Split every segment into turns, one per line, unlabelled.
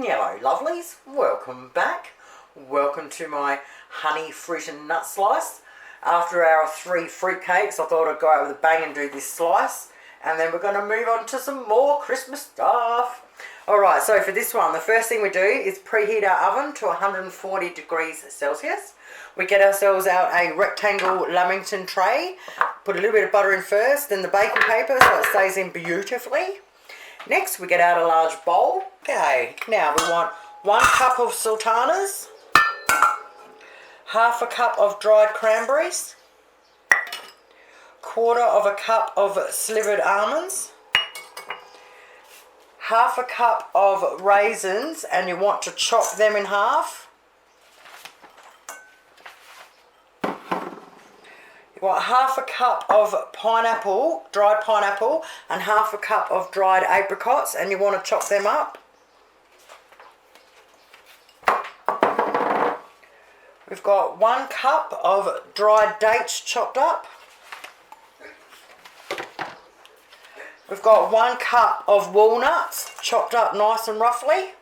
Hello lovelies, welcome back. Welcome to my honey fruit and nut slice. After our 3 fruit cakes, I thought I'd go out with a bang and do this slice, and then we're going to move on to some more Christmas stuff. Alright, so for this one, the first thing we do is preheat our oven to 140 degrees Celsius. We get ourselves out a rectangle lamington tray, put a little bit of butter in first, then the baking paper so it stays in beautifully. Next, we get out a large bowl. Okay, now we want 1 cup of sultanas, half a cup of dried cranberries, 1/4 cup of slivered almonds, half a cup of raisins, and you want to chop them in half. You want half a cup of pineapple, dried pineapple, and half a cup of dried apricots, and you want to chop them up. We've got 1 cup of dried dates chopped up. We've got 1 cup of walnuts chopped up nice and roughly.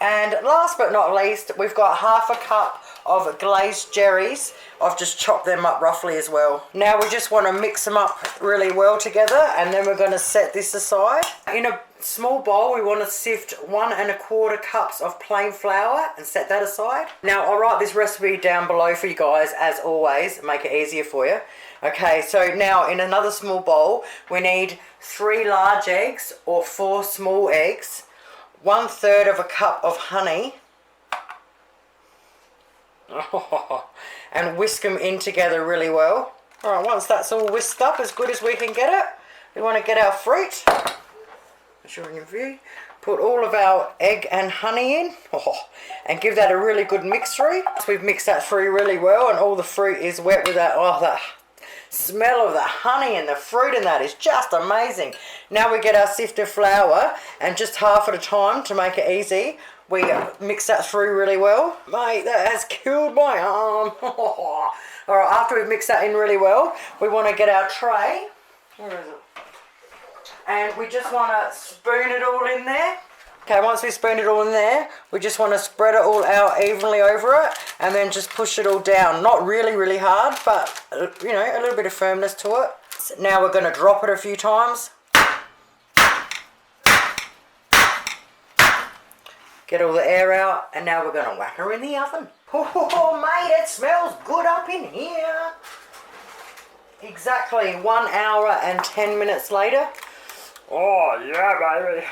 And last but not least, we've got half a cup of glace cherries. I've just chopped them up roughly as well. Now we just want to mix them up really well together, and then we're going to set this aside. In a small bowl, we want to sift 1 1/4 cups of plain flour and set that aside. Now I'll write this recipe down below for you guys as always, make it easier for you. Okay, so now in another small bowl, we need 3 large eggs or 4 small eggs, 1/3 cup of honey, and whisk them in together really well. Alright, once that's all whisked up as good as we can get it, we want to get our fruit. Show in your view. Put all of our egg and honey in, and give that a really good mix through. So we've mixed that through really well, and all the fruit is wet with that. Oh, the smell of the honey and the fruit in that is just amazing. Now we get our sifted flour, and just half at a time to make it easy, we mix that through really well. Mate, that has killed my arm. Alright, after we've mixed that in really well, we want to get our tray. Where is it? And we just want to spoon it all in there. Okay, once we spoon it all in there, we just want to spread it all out evenly over it, and then just push it all down. Not really, really hard, but, you know, a little bit of firmness to it. So now we're going to drop it a few times. Get all the air out, and now we're going to whack her in the oven. Oh, mate, it smells good up in here. Exactly 1 hour and 10 minutes later. Oh, yeah, baby.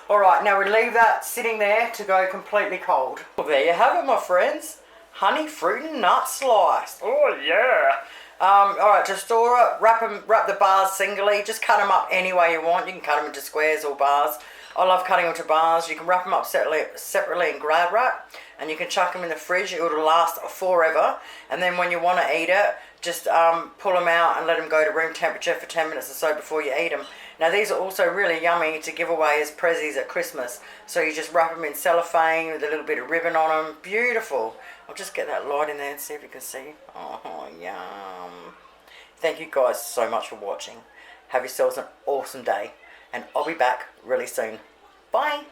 Alright, now we leave that sitting there to go completely cold. Well, there you have it, my friends. Honey, fruit and nut slice. Oh, yeah. Alright, to store it, wrap the bars singly. Just cut them up any way you want. You can cut them into squares or bars. I love cutting them to bars. You can wrap them up separately in Glad wrap, and you can chuck them in the fridge. It will last forever. And then when you want to eat it, just pull them out and let them go to room temperature for 10 minutes or so before you eat them. Now these are also really yummy to give away as prezzies at Christmas. So you just wrap them in cellophane with a little bit of ribbon on them. Beautiful. I'll just get that light in there and see if you can see. Oh, yum. Thank you guys so much for watching. Have yourselves an awesome day, and I'll be back really soon. Bye.